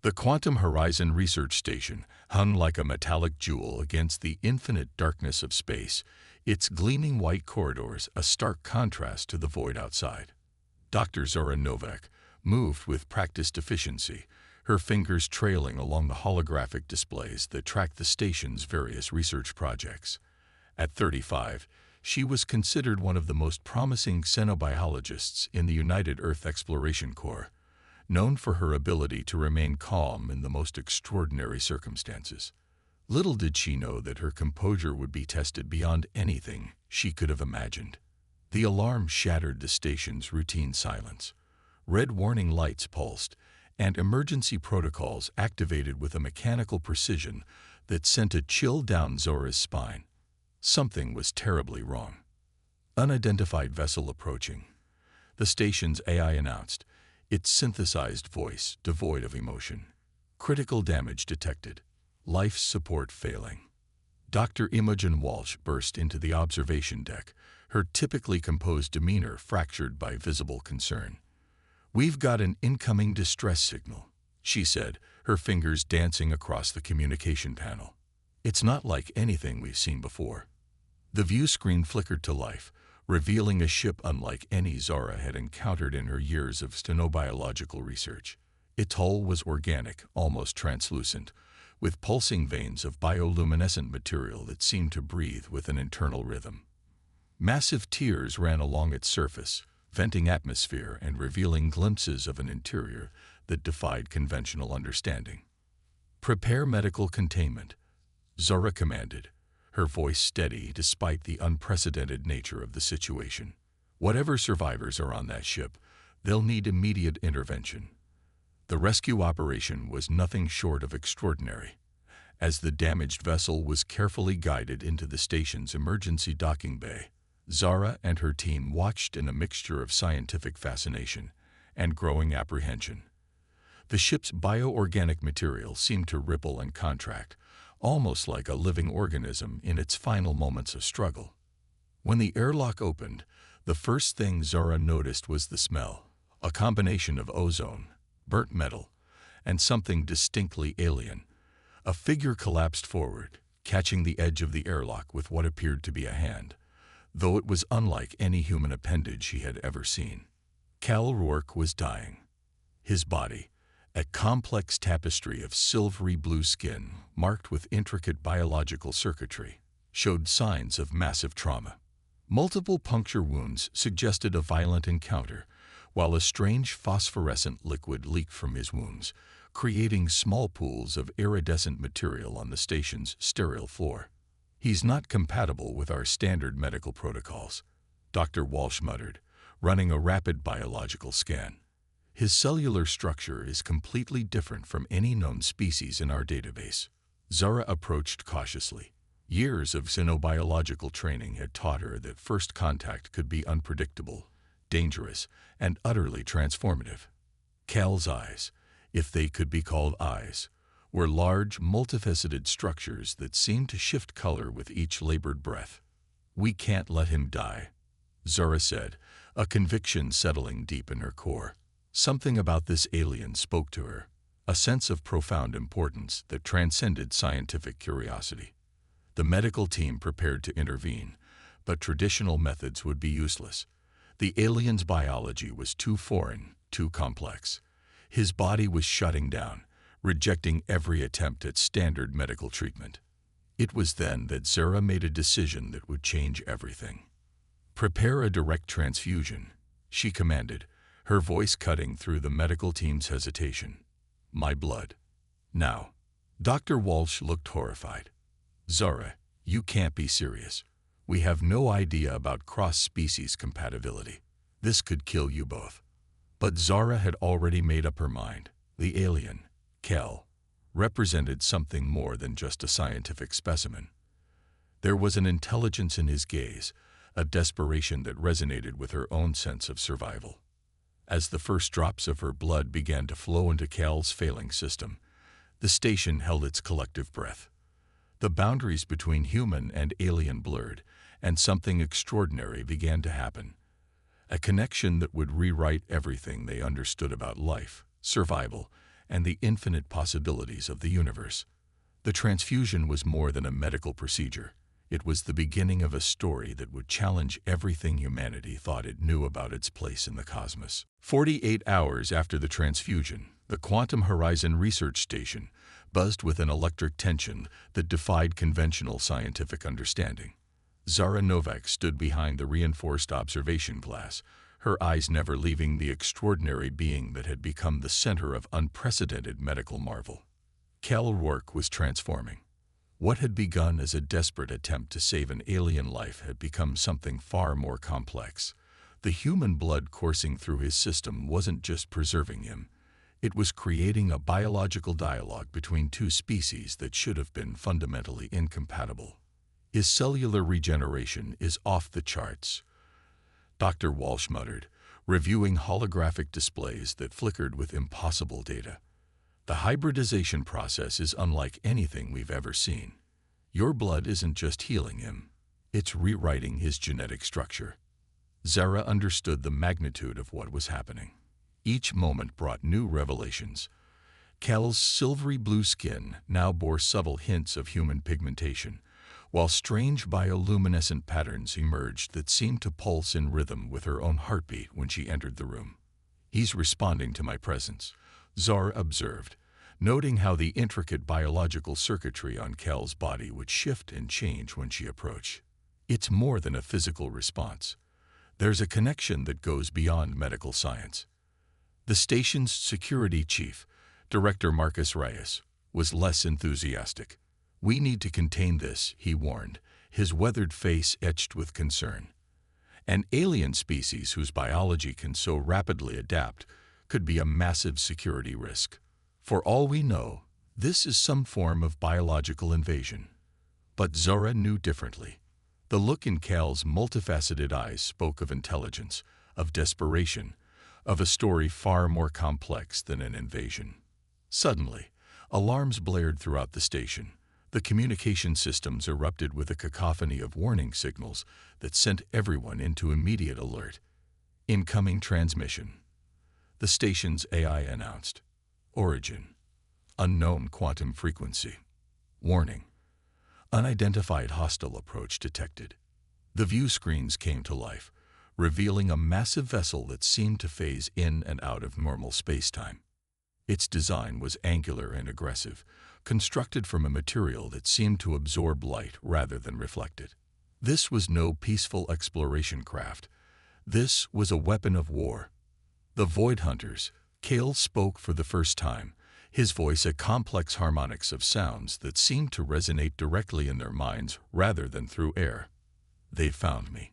The Quantum Horizon Research Station hung like a metallic jewel against the infinite darkness of space, its gleaming white corridors a stark contrast to the void outside. Dr. Zora Novak moved with practiced efficiency, her fingers trailing along the holographic displays that tracked the station's various research projects. At 35, she was considered one of the most promising xenobiologists in the United Earth Exploration Corps, known for her ability to remain calm in the most extraordinary circumstances. Little did she know that her composure would be tested beyond anything she could have imagined. The alarm shattered the station's routine silence. Red warning lights pulsed, and emergency protocols activated with a mechanical precision that sent a chill down Zora's spine. Something was terribly wrong. Unidentified vessel approaching. The station's AI announced, its synthesized voice devoid of emotion. Critical damage detected. Life support failing. Dr. Imogen Walsh burst into the observation deck, her typically composed demeanor fractured by visible concern. "We've got an incoming distress signal," she said, her fingers dancing across the communication panel. "It's not like anything we've seen before." The view screen flickered to life, revealing a ship unlike any Zora had encountered in her years of xenobiological research. Its hull was organic, almost translucent, with pulsing veins of bioluminescent material that seemed to breathe with an internal rhythm. Massive tiers ran along its surface, venting atmosphere and revealing glimpses of an interior that defied conventional understanding. "Prepare medical containment," Zora commanded, her voice steady despite the unprecedented nature of the situation. "Whatever survivors are on that ship, they'll need immediate intervention." The rescue operation was nothing short of extraordinary. As the damaged vessel was carefully guided into the station's emergency docking bay, Zara and her team watched in a mixture of scientific fascination and growing apprehension. The ship's bioorganic material seemed to ripple and contract, almost like a living organism in its final moments of struggle. When the airlock opened, the first thing Zora noticed was the smell, a combination of ozone, burnt metal, and something distinctly alien. A figure collapsed forward, catching the edge of the airlock with what appeared to be a hand, though it was unlike any human appendage she had ever seen. Cal Rourke was dying. His body, a complex tapestry of silvery blue skin marked with intricate biological circuitry, showed signs of massive trauma. Multiple puncture wounds suggested a violent encounter, while a strange phosphorescent liquid leaked from his wounds, creating small pools of iridescent material on the station's sterile floor. "He's not compatible with our standard medical protocols," Dr. Walsh muttered, running a rapid biological scan. "His cellular structure is completely different from any known species in our database." Zara approached cautiously. Years of xenobiological training had taught her that first contact could be unpredictable, dangerous, and utterly transformative. Cal's eyes, if they could be called eyes, were large, multifaceted structures that seemed to shift color with each labored breath. "We can't let him die," Zora said, a conviction settling deep in her core. Something about this alien spoke to her, a sense of profound importance that transcended scientific curiosity. The medical team prepared to intervene, but traditional methods would be useless. The alien's biology was too foreign, too complex. His body was shutting down, rejecting every attempt at standard medical treatment. It was then that Zara made a decision that would change everything. "Prepare a direct transfusion," she commanded, her voice cutting through the medical team's hesitation. "My blood. Now." Dr. Walsh looked horrified. "Zara, you can't be serious. We have no idea about cross-species compatibility. This could kill you both." But Zara had already made up her mind. The alien, Cal, represented something more than just a scientific specimen. There was an intelligence in his gaze, a desperation that resonated with her own sense of survival. As the first drops of her blood began to flow into Cal's failing system, the station held its collective breath. The boundaries between human and alien blurred, and something extraordinary began to happen. A connection that would rewrite everything they understood about life, survival, and the infinite possibilities of the universe. The transfusion was more than a medical procedure. It was the beginning of a story that would challenge everything humanity thought it knew about its place in the cosmos. 48 hours after the transfusion, the Quantum Horizon Research Station buzzed with an electric tension that defied conventional scientific understanding. Zara Novak stood behind the reinforced observation glass, her eyes never leaving the extraordinary being that had become the center of unprecedented medical marvel. Cal Rourke was transforming. What had begun as a desperate attempt to save an alien life had become something far more complex. The human blood coursing through his system wasn't just preserving him. It was creating a biological dialogue between two species that should have been fundamentally incompatible. His cellular regeneration is off the charts, Dr. Walsh muttered, reviewing holographic displays that flickered with impossible data. The hybridization process is unlike anything we've ever seen. Your blood isn't just healing him, it's rewriting his genetic structure. Zara understood the magnitude of what was happening. Each moment brought new revelations. Cal's silvery blue skin now bore subtle hints of human pigmentation, while strange bioluminescent patterns emerged that seemed to pulse in rhythm with her own heartbeat when she entered the room. He's responding to my presence, Zara observed, noting how the intricate biological circuitry on Cal's body would shift and change when she approached. It's more than a physical response. There's a connection that goes beyond medical science. The station's security chief, Director Marcus Reyes, was less enthusiastic. We need to contain this, he warned, his weathered face etched with concern. An alien species whose biology can so rapidly adapt could be a massive security risk. For all we know, this is some form of biological invasion. But Zara knew differently. The look in Cal's multifaceted eyes spoke of intelligence, of desperation, of a story far more complex than an invasion. Suddenly, alarms blared throughout the station. The communication systems erupted with a cacophony of warning signals that sent everyone into immediate alert. Incoming transmission. The station's AI announced. Origin. Unknown quantum frequency. Warning. Unidentified hostile approach detected. The view screens came to life, revealing a massive vessel that seemed to phase in and out of normal spacetime. Its design was angular and aggressive, constructed from a material that seemed to absorb light rather than reflect it. This was no peaceful exploration craft. This was a weapon of war. The Void Hunters, Cal spoke for the first time, his voice a complex harmonics of sounds that seemed to resonate directly in their minds rather than through air. They found me.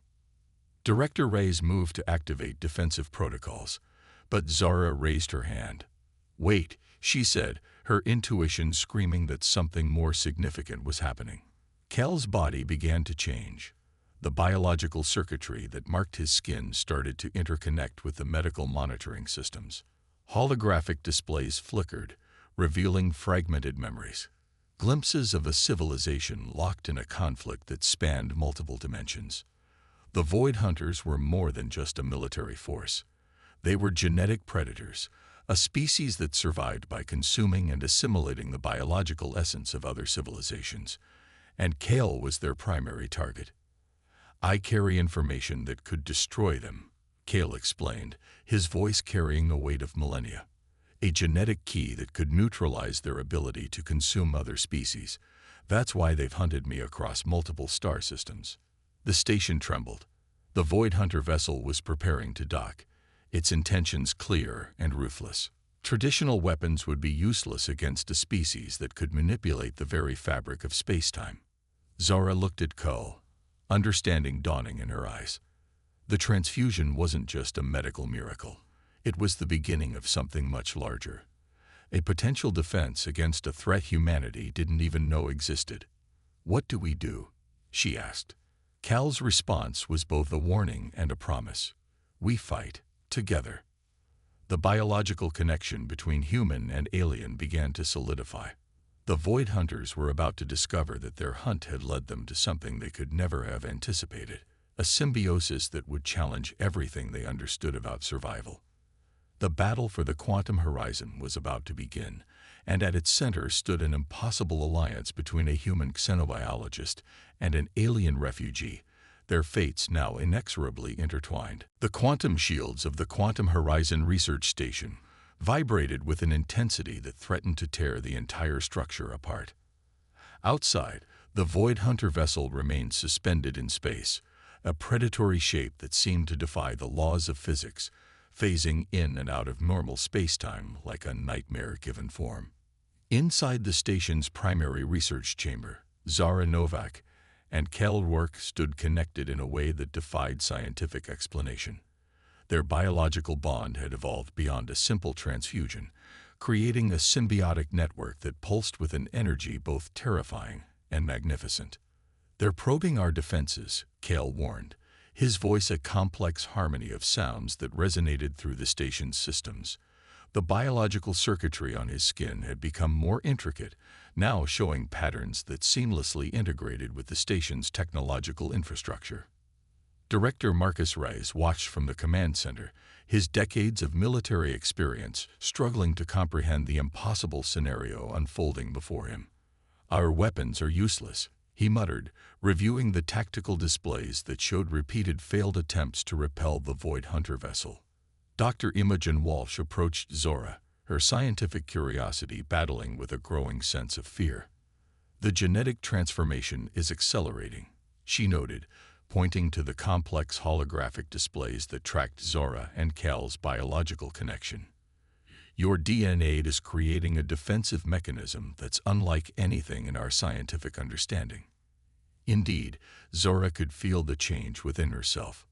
Director Reyes moved to activate defensive protocols, but Zara raised her hand. Wait, she said, her intuition screaming that something more significant was happening. Cal's body began to change. The biological circuitry that marked his skin started to interconnect with the medical monitoring systems. Holographic displays flickered, revealing fragmented memories. Glimpses of a civilization locked in a conflict that spanned multiple dimensions. The Void Hunters were more than just a military force. They were genetic predators, a species that survived by consuming and assimilating the biological essence of other civilizations, and Cal was their primary target. I carry information that could destroy them, Cal explained, his voice carrying the weight of millennia. A genetic key that could neutralize their ability to consume other species. That's why they've hunted me across multiple star systems. The station trembled. The Void Hunter vessel was preparing to dock, its intentions clear and ruthless. Traditional weapons would be useless against a species that could manipulate the very fabric of spacetime. Zara looked at Cal, understanding dawning in her eyes. The transfusion wasn't just a medical miracle. It was the beginning of something much larger. A potential defense against a threat humanity didn't even know existed. What do we do? She asked. Cal's response was both a warning and a promise. We fight. Together. The biological connection between human and alien began to solidify. The Void Hunters were about to discover that their hunt had led them to something they could never have anticipated, a symbiosis that would challenge everything they understood about survival. The battle for the quantum horizon was about to begin, and at its center stood an impossible alliance between a human xenobiologist and an alien refugee, their fates now inexorably intertwined. The quantum shields of the Quantum Horizon Research Station vibrated with an intensity that threatened to tear the entire structure apart. Outside, the Void Hunter vessel remained suspended in space, a predatory shape that seemed to defy the laws of physics, phasing in and out of normal space-time like a nightmare-given form. Inside the station's primary research chamber, Zara Novak and Kel Rourke stood connected in a way that defied scientific explanation. Their biological bond had evolved beyond a simple transfusion, creating a symbiotic network that pulsed with an energy both terrifying and magnificent. "They're probing our defenses," Kel warned, his voice a complex harmony of sounds that resonated through the station's systems. The biological circuitry on his skin had become more intricate, now showing patterns that seamlessly integrated with the station's technological infrastructure. Director Marcus Rice watched from the command center, his decades of military experience struggling to comprehend the impossible scenario unfolding before him. "Our weapons are useless," he muttered, reviewing the tactical displays that showed repeated failed attempts to repel the Void Hunter vessel. Dr. Imogen Walsh approached Zora, her scientific curiosity battling with a growing sense of fear. "The genetic transformation is accelerating," she noted, pointing to the complex holographic displays that tracked Zora and Kel's biological connection. "Your DNA is creating a defensive mechanism that's unlike anything in our scientific understanding." Indeed, Zora could feel the change within herself.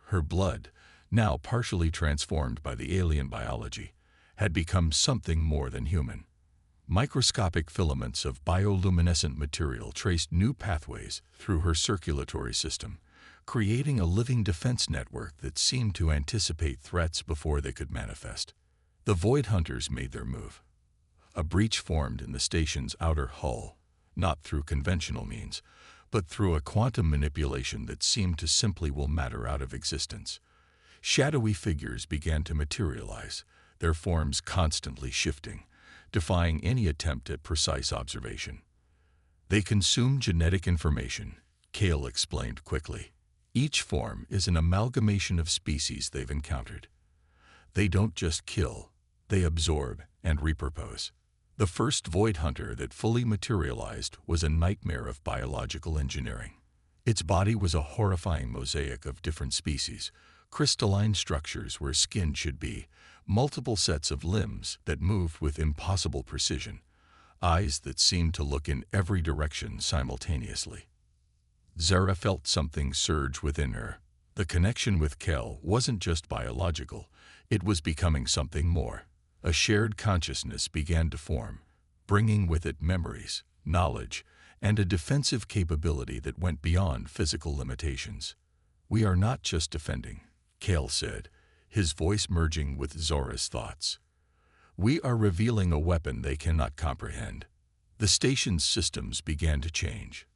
Her blood, now partially transformed by the alien biology, had become something more than human. Microscopic filaments of bioluminescent material traced new pathways through her circulatory system, creating a living defense network that seemed to anticipate threats before they could manifest. The Void Hunters made their move. A breach formed in the station's outer hull, not through conventional means, but through a quantum manipulation that seemed to simply will matter out of existence. Shadowy figures began to materialize, their forms constantly shifting, defying any attempt at precise observation. "They consume genetic information," Kale explained quickly. "Each form is an amalgamation of species they've encountered. They don't just kill, they absorb and repurpose." The first Void Hunter that fully materialized was a nightmare of biological engineering. Its body was a horrifying mosaic of different species, crystalline structures where skin should be, multiple sets of limbs that moved with impossible precision, eyes that seemed to look in every direction simultaneously. Zara felt something surge within her. The connection with Kel wasn't just biological, it was becoming something more. A shared consciousness began to form, bringing with it memories, knowledge, and a defensive capability that went beyond physical limitations. "We are not just defending," Kel said, his voice merging with Zora's thoughts. "We are revealing a weapon they cannot comprehend." The station's systems began to change.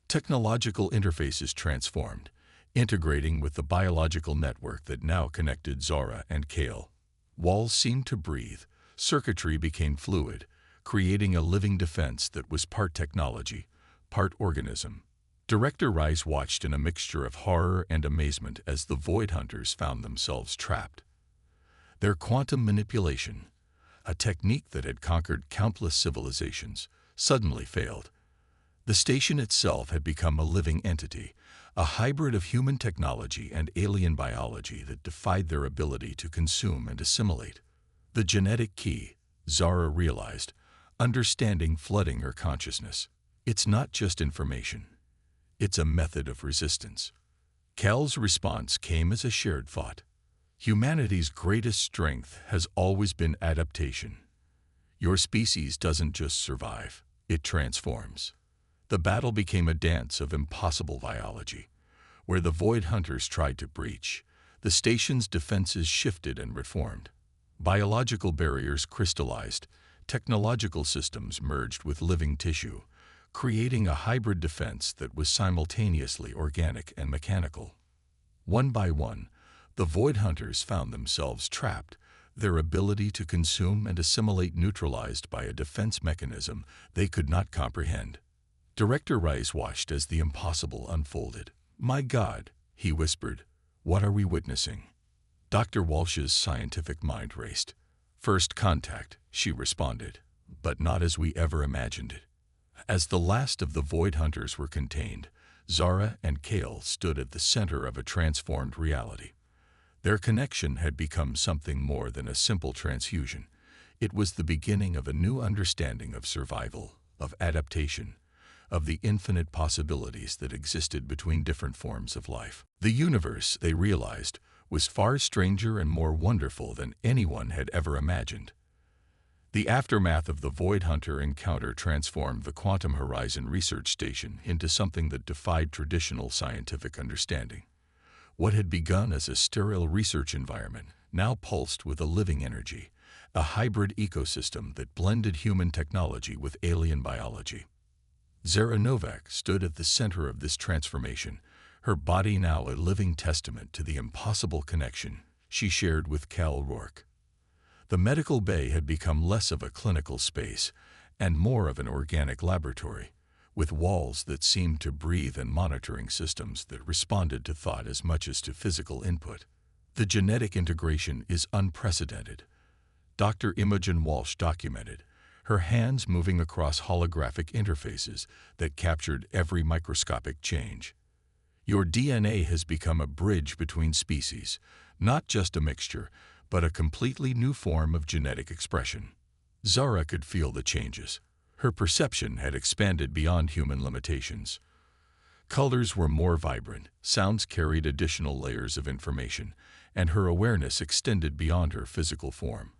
Technological interfaces transformed, integrating with the biological network that now connected Zora and Kel. Walls seemed to breathe, circuitry became fluid, creating a living defense that was part technology, part organism. Director Rice watched in a mixture of horror and amazement as the Void Hunters found themselves trapped. Their quantum manipulation, a technique that had conquered countless civilizations, suddenly failed. The station itself had become a living entity, a hybrid of human technology and alien biology that defied their ability to consume and assimilate. The genetic key, Zara realized, understanding flooding her consciousness. It's not just information. It's a method of resistance. Kel's response came as a shared thought. Humanity's greatest strength has always been adaptation. Your species doesn't just survive, it transforms. The battle became a dance of impossible biology. Where the Void Hunters tried to breach, the station's defenses shifted and reformed. Biological barriers crystallized, technological systems merged with living tissue, creating a hybrid defense that was simultaneously organic and mechanical. One by one, the Void Hunters found themselves trapped, their ability to consume and assimilate neutralized by a defense mechanism they could not comprehend. Director Rice watched as the impossible unfolded. "My God," he whispered, "what are we witnessing?" Dr. Walsh's scientific mind raced. "First contact," she responded, "but not as we ever imagined it." As the last of the Void Hunters were contained, Zara and Kale stood at the center of a transformed reality. Their connection had become something more than a simple transfusion. It was the beginning of a new understanding of survival, of adaptation, of the infinite possibilities that existed between different forms of life. The universe, they realized, was far stranger and more wonderful than anyone had ever imagined. The aftermath of the Void Hunter encounter transformed the Quantum Horizon Research Station into something that defied traditional scientific understanding. What had begun as a sterile research environment now pulsed with a living energy, a hybrid ecosystem that blended human technology with alien biology. Zara Novak stood at the center of this transformation, her body now a living testament to the impossible connection she shared with Cal Rourke. The medical bay had become less of a clinical space and more of an organic laboratory, with walls that seemed to breathe and monitoring systems that responded to thought as much as to physical input. The genetic integration is unprecedented. Dr. Imogen Walsh documented, her hands moving across holographic interfaces that captured every microscopic change. Your DNA has become a bridge between species, not just a mixture, but a completely new form of genetic expression. Zara could feel the changes. Her perception had expanded beyond human limitations. Colors were more vibrant, sounds carried additional layers of information, and her awareness extended beyond her physical form.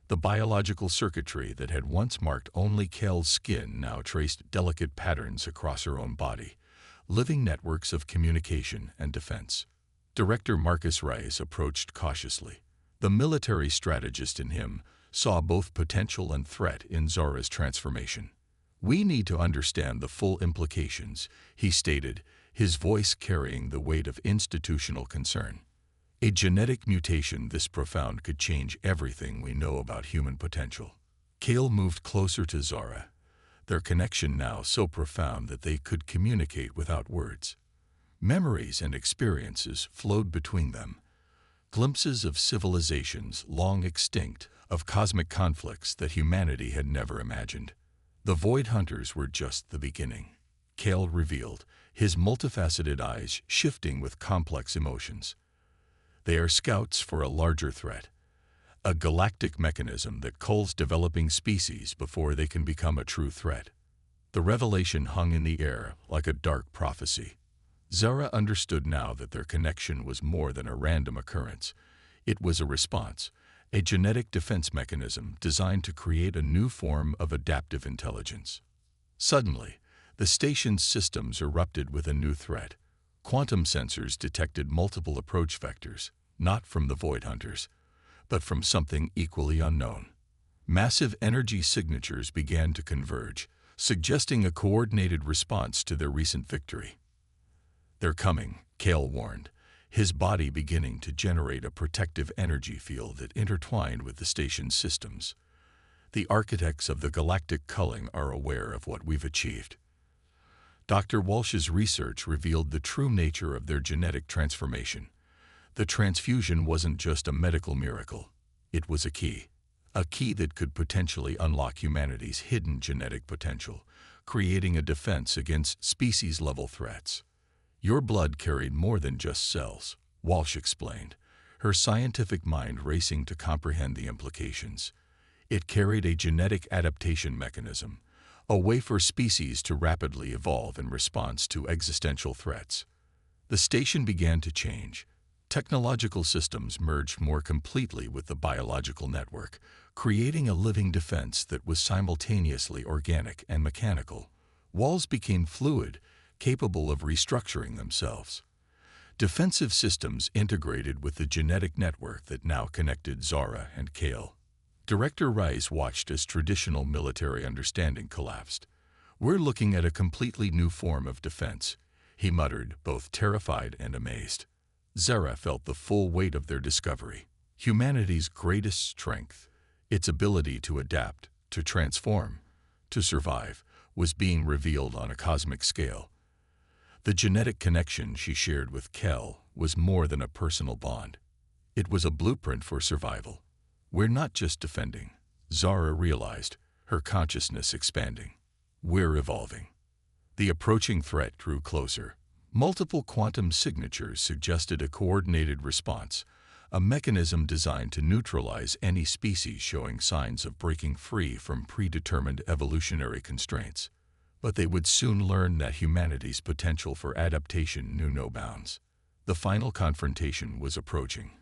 The biological circuitry that had once marked only Kale's skin now traced delicate patterns across her own body, living networks of communication and defense. Director Marcus Rice approached cautiously. The military strategist in him saw both potential and threat in Zara's transformation. "We need to understand the full implications," he stated, his voice carrying the weight of institutional concern. "A genetic mutation this profound could change everything we know about human potential." Kale moved closer to Zara, their connection now so profound that they could communicate without words. Memories and experiences flowed between them, glimpses of civilizations long extinct, of cosmic conflicts that humanity had never imagined. The Void Hunters were just the beginning, Kale revealed, his multifaceted eyes shifting with complex emotions. They are scouts for a larger threat, a galactic mechanism that culls developing species before they can become a true threat. The revelation hung in the air like a dark prophecy. Zara understood now that their connection was more than a random occurrence. It was a response, a genetic defense mechanism designed to create a new form of adaptive intelligence. Suddenly, the station's systems erupted with a new threat. Quantum sensors detected multiple approach vectors, not from the Void Hunters, but from something equally unknown. Massive energy signatures began to converge, suggesting a coordinated response to their recent victory. "They're coming," Kale warned, his body beginning to generate a protective energy field that intertwined with the station's systems. "The architects of the galactic culling are aware of what we've achieved." Dr. Walsh's research revealed the true nature of their genetic transformation. The transfusion wasn't just a medical miracle. It was a key that could potentially unlock humanity's hidden genetic potential, creating a defense against species-level threats. "Your blood carried more than just cells," Walsh explained, her scientific mind racing to comprehend the implications. "It carried a genetic adaptation mechanism, a way for species to rapidly evolve in response to existential threats." The station began to change. Technological systems merged more completely with the biological network, creating a living defense that was simultaneously organic and mechanical. Walls became fluid, capable of restructuring themselves. Defensive systems integrated with the genetic network that now connected Zara and Kale. Director Rice watched as traditional military understanding collapsed. "We're looking at a completely new form of defense," he muttered, both terrified and amazed. Zara felt the full weight of their discovery. Humanity's greatest strength, its ability to adapt, to transform, to survive, was being revealed on a cosmic scale. The genetic connection she shared with Kel was more than a personal bond. It was a blueprint for survival. We're not just defending, Zara realized, her consciousness expanding. We're evolving. The approaching threat drew closer. Multiple quantum signatures suggested a coordinated response, a mechanism designed to neutralize any species showing signs of breaking free from predetermined evolutionary constraints. But they would soon learn that humanity's potential for adaptation knew no bounds. The final confrontation was approaching,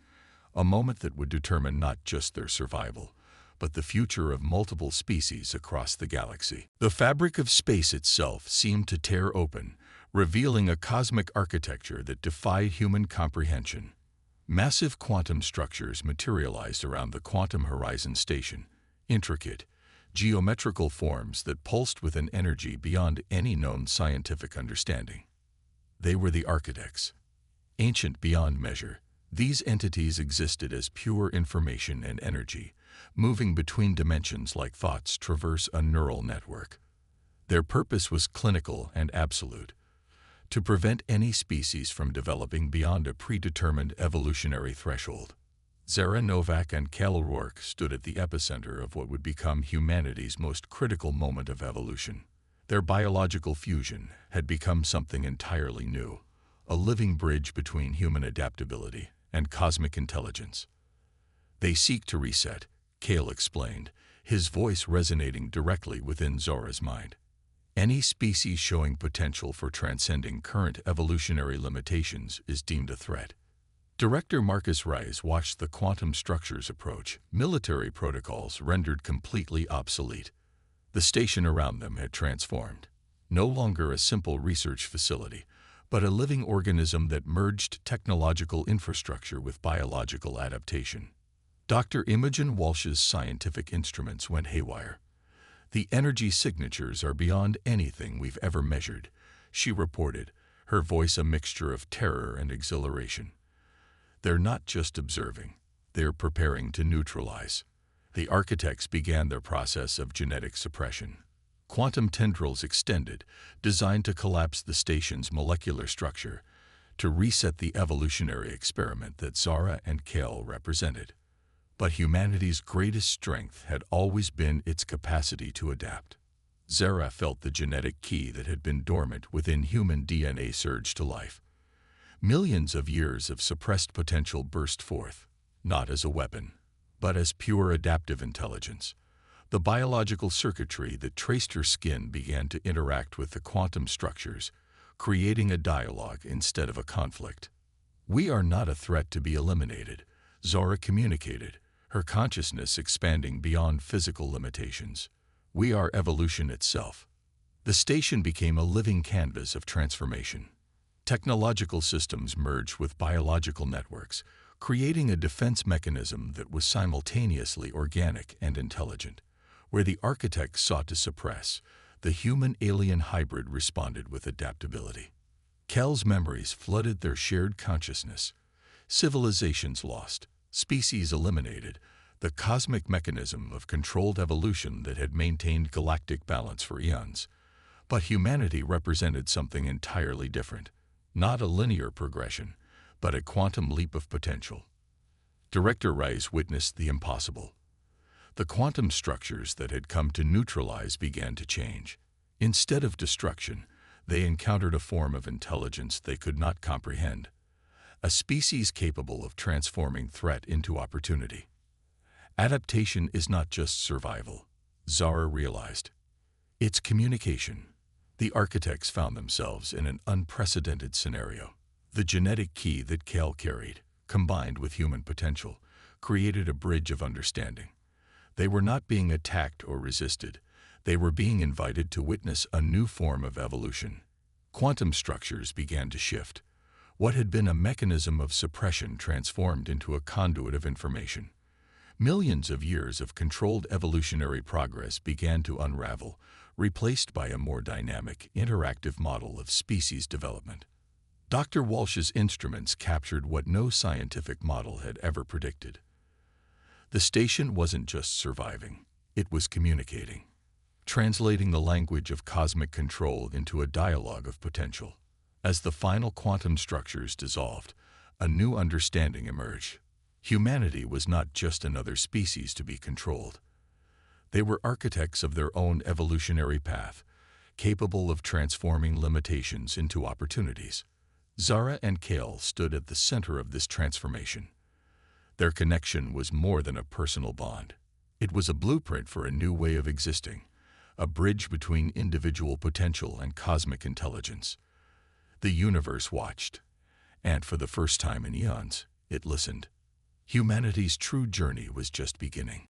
a moment that would determine not just their survival, but the future of multiple species across the galaxy. The fabric of space itself seemed to tear open, revealing a cosmic architecture that defied human comprehension. Massive quantum structures materialized around the Quantum Horizon Station, intricate, geometrical forms that pulsed with an energy beyond any known scientific understanding. They were the architects. Ancient beyond measure, these entities existed as pure information and energy, moving between dimensions like thoughts traverse a neural network. Their purpose was clinical and absolute: to prevent any species from developing beyond a predetermined evolutionary threshold. Zara Novak and Kel Rourke stood at the epicenter of what would become humanity's most critical moment of evolution. Their biological fusion had become something entirely new, a living bridge between human adaptability and cosmic intelligence. They seek to reset, Kel explained, his voice resonating directly within Zara's mind. Any species showing potential for transcending current evolutionary limitations is deemed a threat. Director Marcus Rice watched the quantum structures approach, military protocols rendered completely obsolete. The station around them had transformed. No longer a simple research facility, but a living organism that merged technological infrastructure with biological adaptation. Dr. Imogen Walsh's scientific instruments went haywire. "The energy signatures are beyond anything we've ever measured," she reported, her voice a mixture of terror and exhilaration. "They're not just observing, they're preparing to neutralize." The architects began their process of genetic suppression. Quantum tendrils extended, designed to collapse the station's molecular structure, to reset the evolutionary experiment that Zara and Kel represented. But humanity's greatest strength had always been its capacity to adapt. Zara felt the genetic key that had been dormant within human DNA surge to life. Millions of years of suppressed potential burst forth, not as a weapon, but as pure adaptive intelligence. The biological circuitry that traced her skin began to interact with the quantum structures, creating a dialogue instead of a conflict. "We are not a threat to be eliminated," Zara communicated, her consciousness expanding beyond physical limitations. "We are evolution itself." The station became a living canvas of transformation. Technological systems merged with biological networks, creating a defense mechanism that was simultaneously organic and intelligent. Where the architects sought to suppress, the human-alien hybrid responded with adaptability. Kel's memories flooded their shared consciousness. Civilizations lost, species eliminated, the cosmic mechanism of controlled evolution that had maintained galactic balance for eons. But humanity represented something entirely different. Not a linear progression, but a quantum leap of potential. Director Rice witnessed the impossible. The quantum structures that had come to neutralize began to change. Instead of destruction, they encountered a form of intelligence they could not comprehend. A species capable of transforming threat into opportunity. Adaptation is not just survival, Zara realized. It's communication. The architects found themselves in an unprecedented scenario. The genetic key that Kel carried, combined with human potential, created a bridge of understanding. They were not being attacked or resisted. They were being invited to witness a new form of evolution. Quantum structures began to shift. What had been a mechanism of suppression transformed into a conduit of information. Millions of years of controlled evolutionary progress began to unravel, replaced by a more dynamic, interactive model of species development. Dr. Walsh's instruments captured what no scientific model had ever predicted. The station wasn't just surviving, it was communicating, translating the language of cosmic control into a dialogue of potential. As the final quantum structures dissolved, a new understanding emerged. Humanity was not just another species to be controlled. They were architects of their own evolutionary path, capable of transforming limitations into opportunities. Zara and Kale stood at the center of this transformation. Their connection was more than a personal bond. It was a blueprint for a new way of existing, a bridge between individual potential and cosmic intelligence. The universe watched, and for the first time in eons, it listened. Humanity's true journey was just beginning.